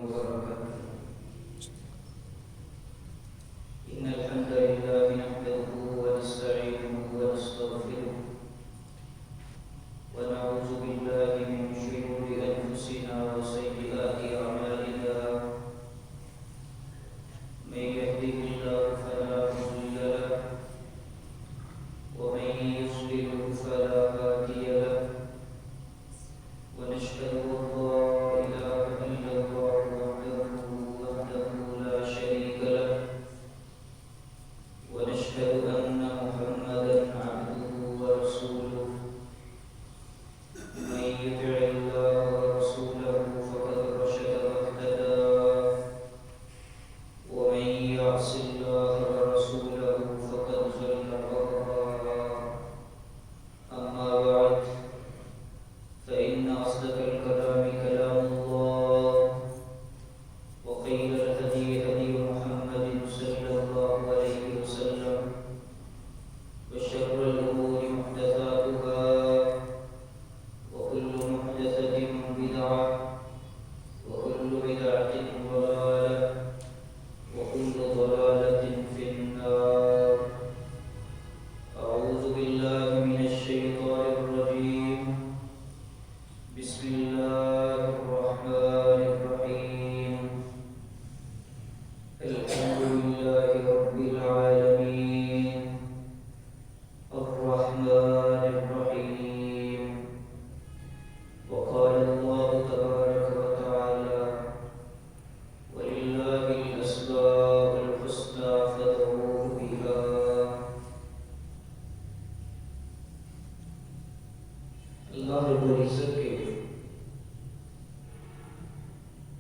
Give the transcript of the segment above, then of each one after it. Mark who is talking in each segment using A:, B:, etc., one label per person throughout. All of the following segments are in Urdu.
A: وبركاته. إن الحمد لله نحمده ونستعينه ونستغفره ونعوذ بالله من شرور أنفسنا وسيئات أعمالنا. من يهده الله فلا مضل له ومن يضلل فلا هادي له. ونشهد أن لا إله إلا الله وحده لا شريك له. ونشهد أن محمدا عبده ورسوله. من يطع الله ورسوله فقد رشد واهتدى. ومن يعص الله ورسوله فقد ضل وغوى. أما بعد فإن أصدق الكلام كلام الله وخير الهدي هدي محمد صلى الله عليه وسلم وشر الأمور محدثاتها وكل محدثة بدعة وكل بدعة ضلالة وكل ضلالة في النار. أعوذ بالله من الشيطان الرجيم. بسم الله الرحمن الرحيم. الحمد لله رب العالمين الرحمن الرحيم. وقال الله تبارك وتعالى ولله الأسماء الحسنى فادعوه بها. اللہ رب العزت کے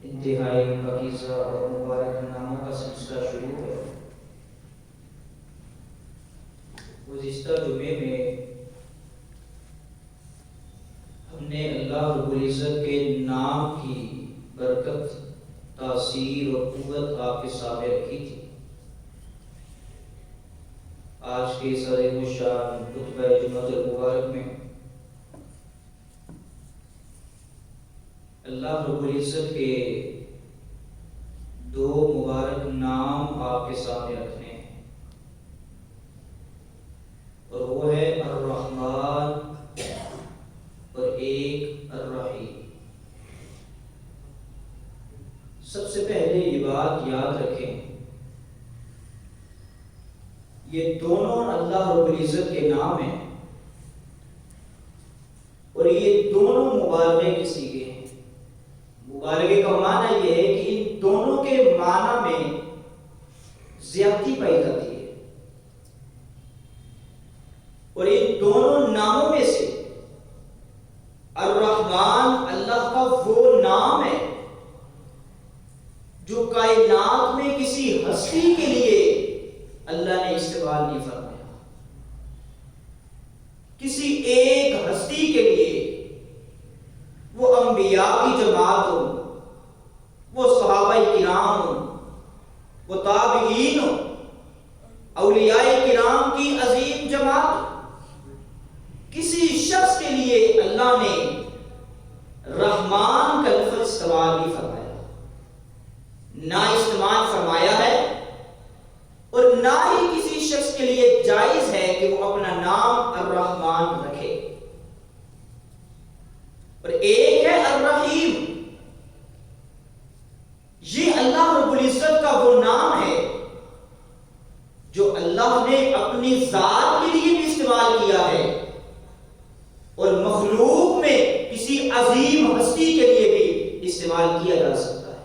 A: انتہائی پاکیزہ اور مبارک ناموں کا سلسلہ شروع ہے. گزشتہ جمعے میں ہم نے اللہ رب العزت کے نام کی برکت، تاثیر اور قوت آپ کے سامنے رکھی تھی. آج کے اس عظیم الشان خطبہ جمعہ المبارک میں اللہ رب العزت کے دو مبارک نام آپ کے سامنے رکھنے ہیں، اور وہ ہے الرحمن اور ایک الرحیم. سب سے پہلے یہ بات یاد رکھیں، یہ دونوں اللہ رب العزت کے نام ہیں اور یہ دونوں مبالغے کے صیغے ہیں. مبالغے کا معنی یہ ہے کہ ان دونوں کے معنی میں زیادتی پائی جاتی ہے، اور ان دونوں ناموں میں سے الرحمن اللہ کا وہ نام ہے جو کائنات میں کسی ہستی کے لیے اللہ نے استعمال نہیں فرمایا. کسی ایک ہستی کے لیے، وہ انبیاء کی جماعت ہو، وہ صحابہ کرام ہو، وہ تابعین ہو، اولیاء کرام کی عظیم جماعت ہو، کسی شخص کے لیے اللہ نے رحمان کا لفظ استعمال نہیں فرمایا، نہ استعمال فرمایا ہے، اور نہ ہی کسی شخص کے لیے جائز ہے کہ وہ اپنا نام الرحمن رکھے. اور ایک ہے الرحیم. یہ اللہ رب العزت کا وہ نام ہے جو اللہ نے اپنی ذات کے لیے بھی استعمال کیا ہے اور مخلوق میں کسی عظیم ہستی کے لیے بھی استعمال کیا جا سکتا ہے.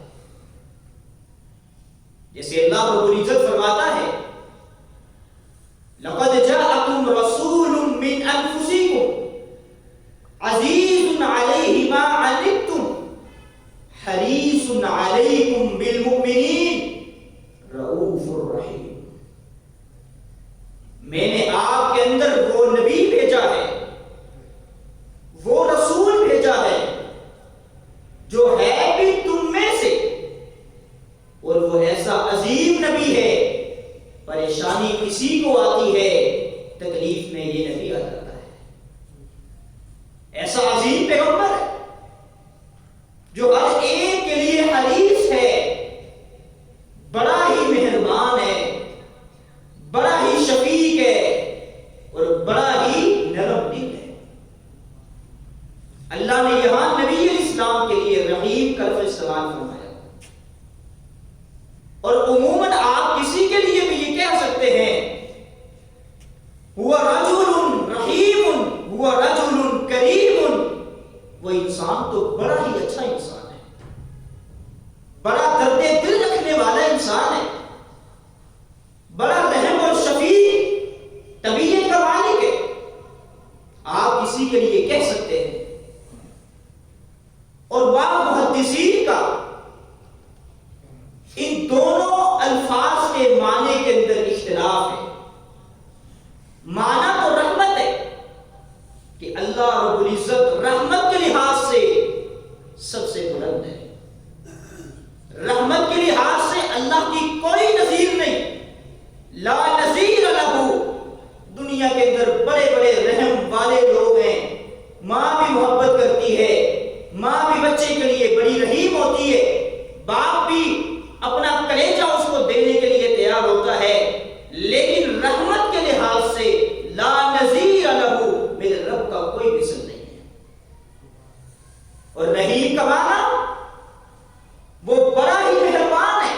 A: جیسے اللہ رب العزت فرماتا ہے لَقَدْ جَاءَكُمْ رَسُولٌ مِّنْ أَنفُسِكُمْ عَزِيزٌ عَلَيْهِ مَا عَنِتُّمْ حَرِيصٌ عَلَيْكُمْ بِالْمُؤْمِنِينَ رَءُوفٌ رَحِيمٌ. میں نے آپ کے اندر وہ نبی بھیجا ہے، وہ رسول بھیجا ہے جو ہے بھی تم میں سے، اور وہ ایسا عظیم نبی ہے، پریشانی کسی کو آتی ہے تکلیف میں یہ نبی آ جاتا ہے. ایسا عظیم پیغمبر ہے جو ہر ایک کے لیے حریص ہے استعمال فرمایا. اور عموماً آپ کسی کے لیے بھی یہ کہہ سکتے ہیں ہوا رجل رحیم ہوا رجل کریم، وہ انسان تو بڑا ہی اچھا انسان ہے، بڑا درد دل رکھنے والا انسان ہے، بڑا رحم اور شفیق طبیعت کا مالک ہے. آپ کسی کے لیے کہہ سکتے ہیں. اور بعض محدثین کا ان دونوں الفاظ کے معنی کے اندر اختلاف ہے. معنی تو رحمت ہے کہ اللہ رب العزت رحمت کے لحاظ سے سب سے بلند ہے، رحمت کے لحاظ سے اللہ کی کوئی نظیر نہیں، لا نظیر لہ. دنیا کے اندر بڑے بڑے رحم والے لوگ ہیں، ماں بھی محبت کرتی ہے، ماں بھی بچے کے لیے بڑی رحیم ہوتی ہے، باپ بھی اپنا کلیجہ اس کو دینے کے لیے تیار ہوتا ہے، لیکن رحمت کے لحاظ سے لا نظیر لہ، میرے رب کا کوئی مثل نہیں ہے. اور رحیم کا معنی وہ بڑا ہی مہربان ہے.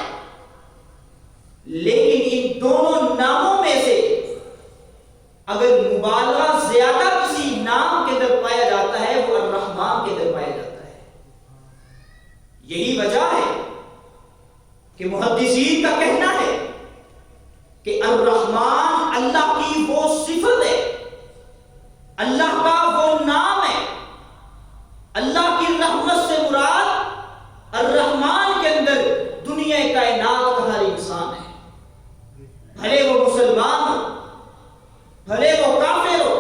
A: لیکن ان دونوں ناموں میں سے اگر مبالغہ زیادہ کسی نام کے اندر پایا جاتا ہے وہ الرحمن کے اندر پایا جاتا ہے. یہی وجہ ہے کہ محدثین کا کہنا ہے کہ الرحمن اللہ کی وہ صفت ہے، اللہ کا وہ نام ہے. اللہ کی رحمت سے مراد الرحمن کے اندر دنیا کائنات کا ہر انسان ہے، بھلے وہ مسلمان ہو، بھلے وہ کافر ہو،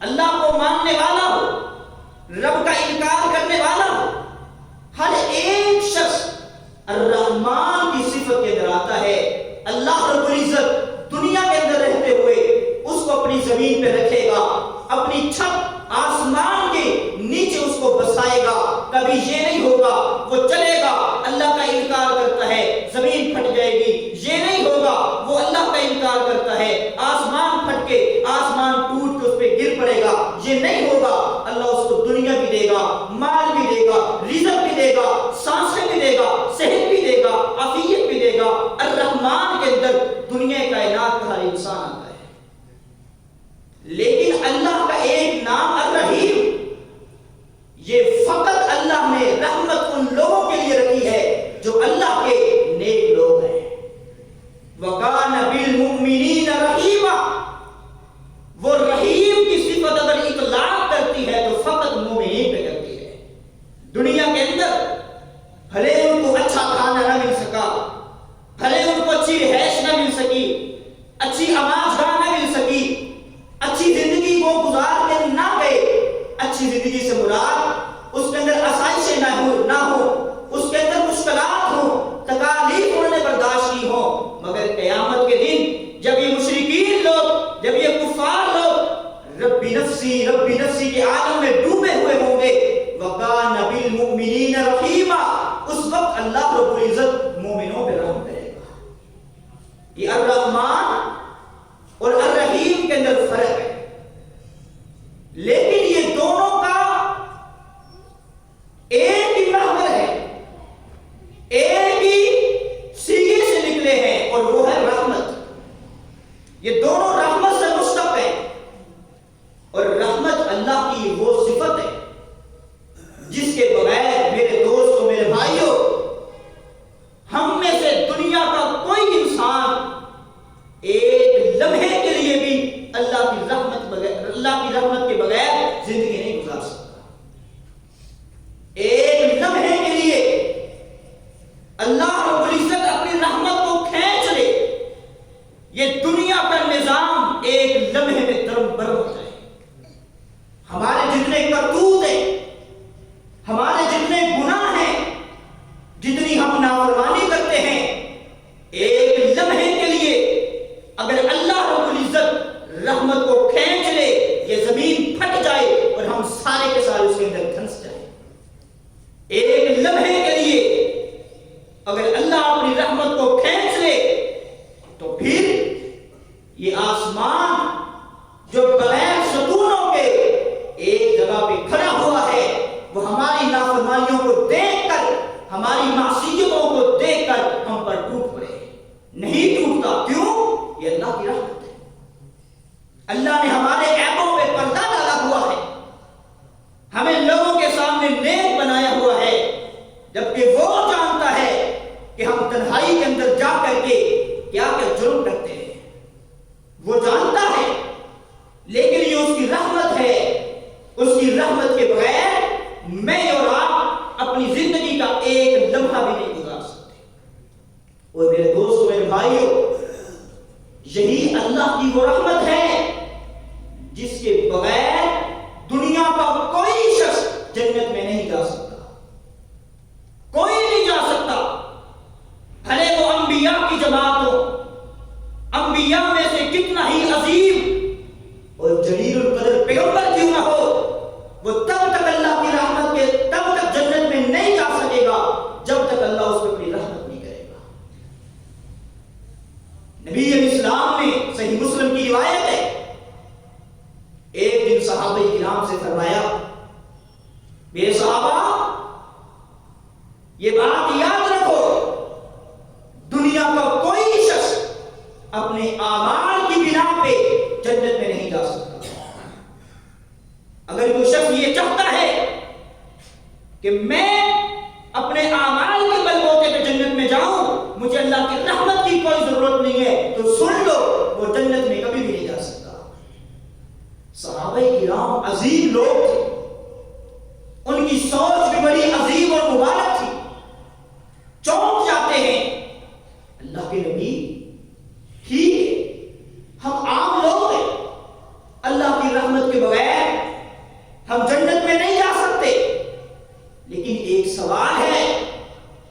A: اللہ کو ماننے والا ہو، رب کا انکار کرنے والا ہو، ہر ایک شخص الرحمن کی صفت کے اندر آتا ہے. اللہ رب العزت دنیا کے اندر رہتے ہوئے اس کو اپنی زمین پہ رکھے گا، اپنی چھت آسمان کے نیچے اس کو بسائے گا. کبھی یہ نہیں ہوگا وہ چلے گا اللہ کا انکار کرتا ہے زمین پھٹ جائے گی، یہ نہیں ہوگا وہ اللہ کا انکار کرتا ہے آسمان پھٹ کے آسمان ٹوٹ کے اس پہ گر پڑے گا، یہ نہیں ہوگا اللہ اس کو دنیا بھی دے گا، مال بھی دے گا، رزق بھی دے گا، سانسیں بھی دے گا، صحت بھی دے گا، عافیت بھی دے گا. الرحمن کے اندر دنیا کائنات کا ہر انسان آتا ہے. لیکن اللہ کا ایک نام الرحیم، یہ فقط اللہ نے رحمت ان لوگوں کے لیے رکھی ہے جو اللہ کے نیک لوگ ہیں. وَكَانَ بِالْمُؤْمِنِينَ رَحِيمًا، وہ رحیم کی صفت اگر اطلاق کرتی ہے تو فقط مومنین پہ کرتی ہے. دنیا کے اندر بھلے ان کو اچھا کھانا نہ مل سکا، بھلے ان کو اچھی رہائش نہ مل سکی، اچھی آواز گاہ نہ مل سکی، اچھی زندگی کو گزار کے نہ گئے. اچھی زندگی سے مراد اس کے اندر آسائشیں نہ ہو، اس کے اندر مشکلات ہوں، تکالیف انہوں نے برداشت کی ہوں، مگر قیامت کے دن جب یہ مشرکین لوگ، جب یہ کفار لوگ ربی نفسی کے عالم میں ڈوبے ہوئے ہوں گے، وَكَانَ بِالْمُؤْمِنِينَ رَحِيمًا، اس وقت اللہ رب العزت مومنوں پہ رحم کرے گا. یہ الرحمن اور الرحیم کے اندر فرق ہے، لیکن یہ دونوں کا ایک ہی محور ہے، ایک ہی سیگے سے نکلے ہیں اور وہ ہے رحمت. یہ دونوں رحمت سے مشتق ہیں، اور رحمت اللہ کی وہ صفت ہے جس کے بغیر میرے دوستوں، میرے بھائیوں، ہم میں سے دنیا کا کوئی انسان ایک لمحے کے لیے بھی اللہ کی رحمت کے بغیر زندگی نہیں گزار سکتا. ایک لمحے کے لیے اللہ رب العزت اپنی رحمت کو کھینچ لے، یہ دنیا کا نظام ایک لمحے میں درم برم ہو جائے. ہمارے جتنے کرتوت ہیں، ہمارے جتنے گناہ ہیں، جتنی ہم نافرمانی کرتے ہیں، ایک لمحے کے لیے اگر اللہ رب العزت رحمت کو کھینچ لے، یہ زمین پھٹ جائے اور ہم سارے کے سارے اس کے اندر دھنس جائیں. ایک لمحے کے لیے اگر اللہ اپنی رحمت کو کھینچ لے تو پھر یہ آسمان جو بغیر ستونوں کے ایک جگہ پہ کھڑا ہوا ہے، وہ ہماری نافرمانیوں کو دیکھ کر تنہائی کے اندر جا کر کے کیا کیا جرم کرتے ہیں وہ جانتا ہے، لیکن یہ اس کی رحمت ہے، اس کی رحمت کے بغیر میں اور آپ اپنی زندگی کا ایک لمحہ بھی نہیں گزار سکتے۔ اور میرے دوستوں، میرے بھائیوں، یہی اللہ کی وہ رحمت ہے جس کے بغیر دنیا کا کوئی شخص جنت میں نہیں جا سکتا، کوئی نہیں جا سکتا، بھلے وہ انبیاء کی جماعت ہو، انبیاء میں سے کتنا ہی عظیم اور جلیل القدر پیغمبر کیوں نہ ہو، وہ تب تک اللہ کی رحمت کے تب تک جنت میں نہیں جا سکے گا جب تک اللہ اس پہ اپنی رحمت نہیں کرے گا۔ نبی علیہ السلام نے صحیح مسلم کی روایت ہے، ایک دن صحابہ کرام سے فرمایا، میرے صحابہ یہ بات یاد رکھو، دنیا کا کوئی شخص اپنے اعمال کی بنا پہ جنت میں نہیں جا سکتا۔ اگر کوئی شخص یہ چاہتا ہے کہ میں اپنے اعمال کے بل بوتے پہ جنت میں جاؤں، مجھے اللہ کی رحمت کی کوئی ضرورت نہیں ہے، تو سن لو، وہ جنت میں کبھی بھی نہیں جا سکتا۔ صحابہ کرام عظیم لوگ تھے، ان کی سوچ بھی بڑی عظیم اور مبارک تھی، چونک جاتے ہیں، اللہ کے نبی ٹھیک ہے، ہم عام لوگ ہیں، اللہ کی رحمت کے بغیر ہم جنت میں نہیں جا سکتے، لیکن ایک سوال ہے،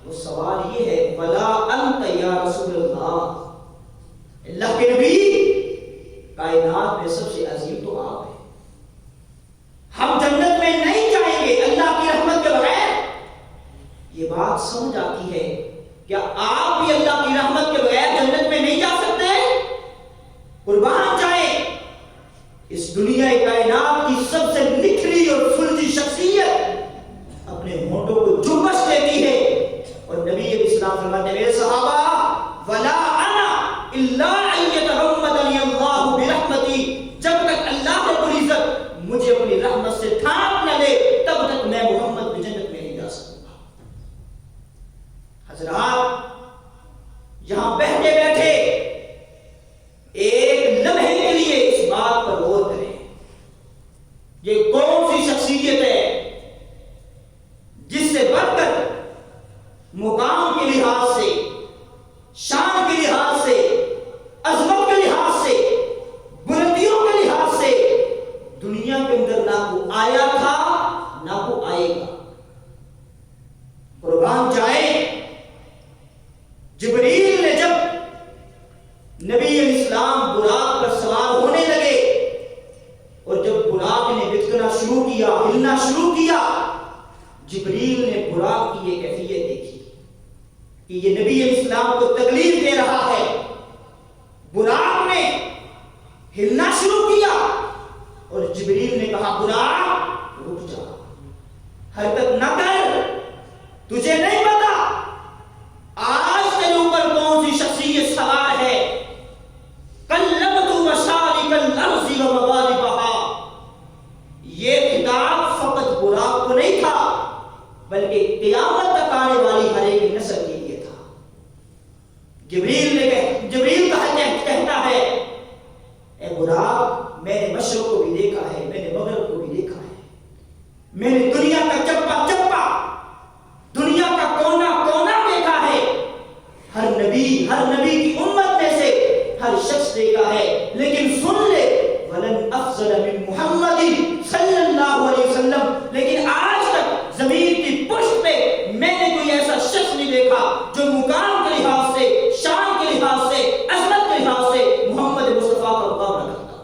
A: وہ سوال یہ ہے، وَلَا أَنْتَ يَا رَسُولَ اللَّهِ، اللہ کے نبی، کائنات میں سب سے عظیم تو آپ ہیں، ہم جنت میں نہیں جائیں گے اللہ کی رحمت کے بغیر۔ یہ بات سمجھ آتی ہے، کیا آپ بھی اللہ کی رحمت کے بغیر جنت میں نہیں جا سکتے؟ قربان جائیں، اس دنیا کائنات کی سب سے نکھری اور سلجھی شخصیت اپنے ہونٹوں کو جنبش دیتی ہے، اور نبی علیہ السلام فرماتے ہیں، میرے صحابہ، وَلَا أَنَا إِلَّا أَن يَتَغَمَّدَنِيَ اللَّهُ بِرَحْمَتِهِ، جب تک اللہ رب العزت مجھے اپنی رحمت سے ڈھانپ نہ لے تب تک میں محمد کی جنت میں نہیں جا سکوں گا۔ حضرات، یہاں بیٹھے بیٹھے ایک لمحے کے لیے اس بات پر غور کریں، یہ کون سی شخصیت ہے جس سے بڑھ کر مقام کے لحاظ سے، شان کے لحاظ سے، عظمت کے لحاظ سے، بلندیوں کے لحاظ سے دنیا کے اندر نہ کو آیا تھا نہ کو آئے گا۔ قربان جائے، جبریل نے جب نبی علیہ السلام براق پر سوار ہونے لگے، اور جب براق نے بچکنا شروع کیا، ہلنا شروع کیا، جبریل نے براق کی یہ کیفیت دیکھی کہ یہ نبی علیہ السلام کو تکلیف دے رہا ہے۔ براق نے ہلنا شروع کیا، اور جبریل نے کہا، براق رک جا، حرکت نہ کر، تجھے نہیں پتا آج تیرے اوپر کون سی شخصیت سوار ہے۔ کلمت مشارق الارض ومغاربها، یہ خطاب فقط براق کو نہیں تھا، بلکہ قیامت تک آنے والی ہر ایک نسل کے لیے تھا۔ جبریل کہتا ہے، اے براق، میں نے مشرق کو بھی دیکھا ہے، میں نے مغرب کو بھی دیکھا ہے، میں نے دنیا کا چپا چپا، دنیا کا کونا کونا دیکھا ہے، ہر نبی کی امت میں سے ہر شخص دیکھا ہے، لیکن سن لے، وَلَنْ أَفْضَلَ مِن مُحَمَّدٍ صلی اللہ علیہ وسلم، لیکن آج تک زمین کی پشت پہ میں نے کوئی ایسا شخص نہیں دیکھا جو مقام کے لحاظ سے، شان کے لحاظ سے، عظمت کے لحاظ سے محمد مصطفیٰ کا مقابلہ کرتا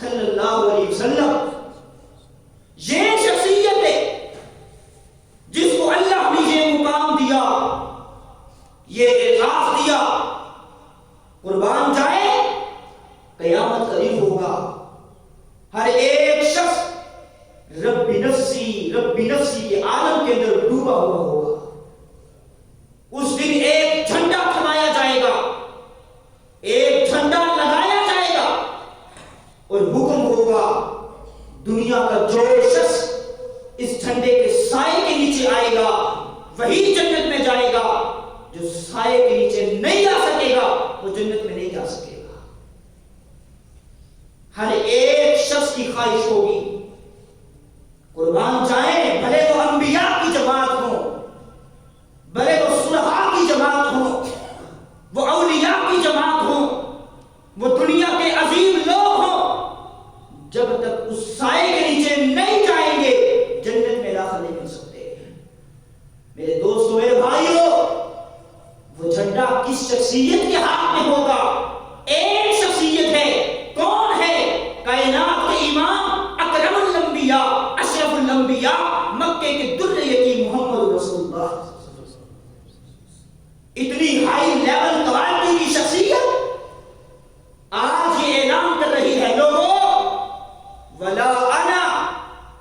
A: صلی اللہ علیہ وسلم۔ یہ شخصیت ہے جس کو اللہ نے یہ مقام دیا، یہ اعزاز دیا۔ قربان جائے، قیامت قریب ہوگا، ہر ایک شخص رب نفسی کے عالم کے اندر ڈوبا ہوا ہوگا۔ اس دن ایک جھنڈا تھمایا جائے گا، ایک جھنڈا لگایا جائے گا، اور حکم ہوگا، دنیا کا جو شخص اس جھنڈے کے سائے کے نیچے آئے گا وہی جنت میں جائے گا، جو سائے کے نیچے نہیں جا سکے گا وہ جنت میں نہیں جا سکے گا۔ ہر ایک شخص کی خواہش ہوگی قربان جائیں، بھلے وہ انبیاء کی جماعت ہوں، بھلے وہ صلحاء کی جماعت ہوں، وہ اولیاء کی جماعت ہوں، وہ دنیا کے عظیم لوگ ہوں، جب تک اس سائے کے نیچے نہیں جائیں گے جنت میں داخل نہیں ہو سکتے۔ میرے دوستو، میرے بھائیو، وہ جھنڈا کس شخصیت کے ہاتھ میں ہوگا؟ ایک شخصیت ہے، کون ہے؟ کائنات کے امام، اکرم الانبیاء، اشرف الانبیاء، مکے کے در یتیم محمد رسول اللہ۔ اتنی ہائی لیول کوالٹی کی شخصیت آج یہ اعلان کر رہی ہے، لوگوں ولا انا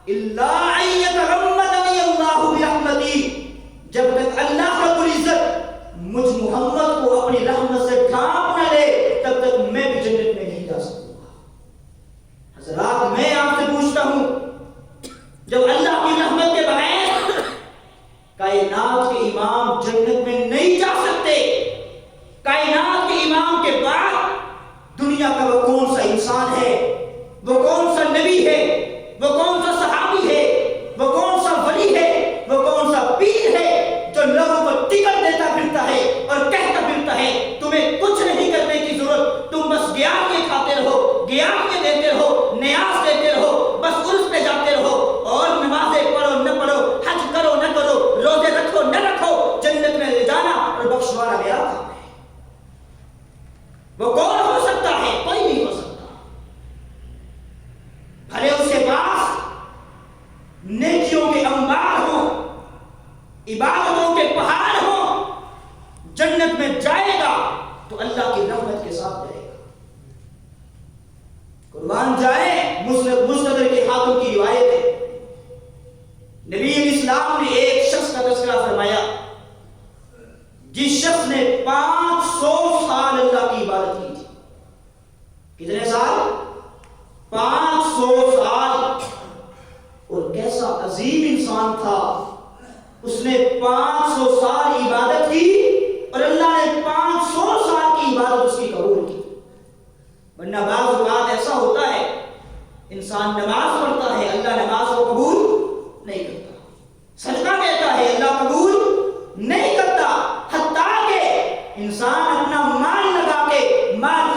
A: الا ان يتغمدني اللہ برحمتی، جب تک اللہ رب العزت مجھ محمد کو اپنی رحمت سے ڈھانپ نہ لے تب تک میں بھی جنت میں نہیں جا سکوں گا۔ حضرات، میں آپ سے پوچھتا ہوں، جب اللہ کی رحمت کے بغیر کائنات کے امام جنت میں نہیں جا سکتے، کائنات کے امام کے بعد دنیا کا وہ کون سا انسان ہے، وہ کون سا نبی ہے، وہ کون سا صحابی ہے، وہ کون سا ولی ہے، وہ کون سا پیر ہے جو لوگوں کو ٹکٹ دیتا پھرتا ہے اور کہتا پھرتا ہے تمہیں کچھ نہیں کرنے کی ضرورت، تم بس گیان یہ کھاتے رہو، گیان یہ دیتے رہو، نیاز دیتے رہو، بس عرس پہ جاتے رہو اور نمازیں پڑھو نہ پڑھو، حج کرو نہ کرو، روزے رکھو نہ رکھو، جنت میں لے جانا اور بخشوانا میرا کام ہے۔ وہ کون ہو سکتا ہے؟ کوئی نہیں ہو سکتا، بھلے اس کے پاس نیکیوں کے انبار ہوں، عبادتوں کے پہاڑ ہوں، جنت میں جائے گا تو اللہ کی رحمت کے ساتھ جائے گا۔ قربان جائے، مستدرک کے حاکم کی روایت ہے، نبی اسلام نے ایک شخص کا تذکرہ فرمایا جس شخص نے 500 سال اللہ کی عبادت کی تھی۔ کتنے سال؟ 500 سال۔ اور کیسا عظیم انسان تھا، اس نے 500 سال عبادت کی اور اللہ نے 500 سال کی عبادت اس کی قبول کی۔ ورنہ بعض اوقات ایسا ہوتا ہے، انسان نماز پڑھتا ہے، اللہ نماز کو قبول نہیں کرتا، صدقہ دیتا ہے، اللہ قبول نہیں کرتا، حتیٰ کہ انسان اپنا مال لگا کے مال